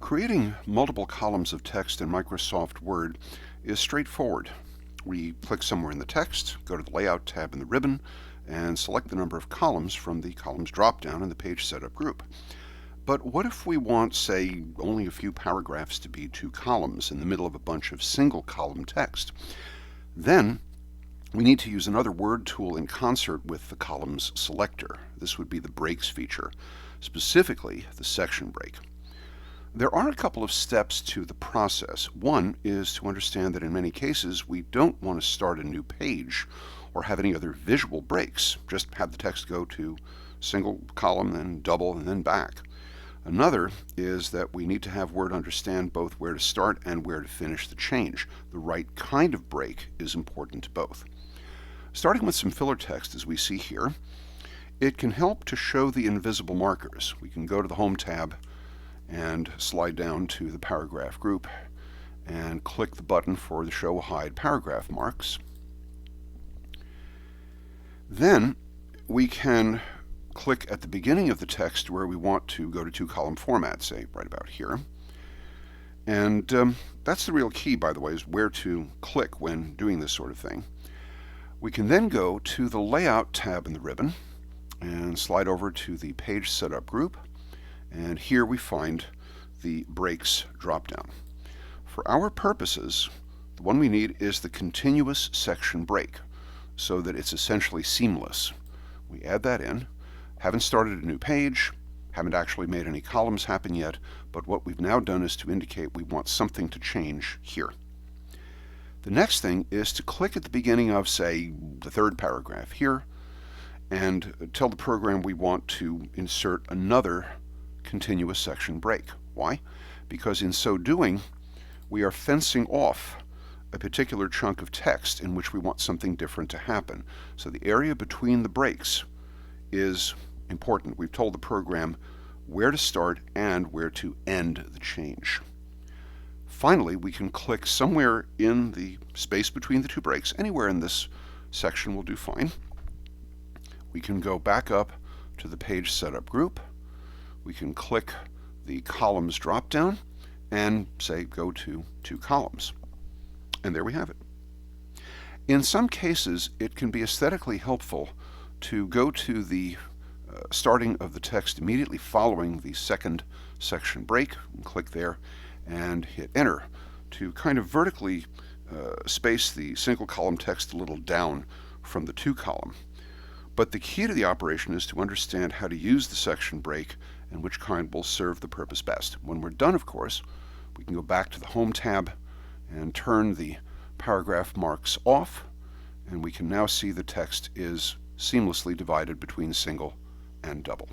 Creating multiple columns of text in Microsoft Word is straightforward. We click somewhere in the text, go to the Layout tab in the ribbon, and select the number of columns from the Columns drop-down in the Page Setup group. But what if we want, say, only a few paragraphs to be 2 columns in the middle of a bunch of single-column text? Then we need to use another Word tool in concert with the columns selector. This would be the Breaks feature, specifically the section break. There are a couple of steps to the process. One is to understand that in many cases we don't want to start a new page or have any other visual breaks. Just have the text go to single column, then double, and then back. Another is that we need to have Word understand both where to start and where to finish the change. The right kind of break is important to both. Starting with some filler text, as we see here, it can help to show the invisible markers. We can go to the Home tab and slide down to the paragraph group and click the button for the Show Hide Paragraph Marks. Then we can click at the beginning of the text where we want to go to 2-column format, say right about here. And that's the real key, by the way, is where to click when doing this sort of thing. We can then go to the Layout tab in the ribbon and slide over to the Page Setup group, and here we find the Breaks dropdown. For our purposes, the one we need is the Continuous Section Break, so that it's essentially seamless. We add that in. Haven't started a new page, haven't actually made any columns happen yet, but what we've now done is to indicate we want something to change here. The next thing is to click at the beginning of, say, the 3rd paragraph here, and tell the program we want to insert another continuous section break. Why? Because in so doing, we are fencing off a particular chunk of text in which we want something different to happen. So the area between the breaks is important. We've told the program where to start and where to end the change. Finally, we can click somewhere in the space between the 2 breaks. Anywhere in this section will do fine. We can go back up to the Page Setup group. We can click the Columns drop-down and say go to 2 columns. And there we have it. In some cases, it can be aesthetically helpful to go to the starting of the text immediately following the 2nd section break, and click there and hit Enter to kind of vertically space the single column text a little down from the 2 column. But the key to the operation is to understand how to use the section break and which kind will serve the purpose best. When we're done, of course, we can go back to the Home tab and turn the paragraph marks off, and we can now see the text is seamlessly divided between single and double.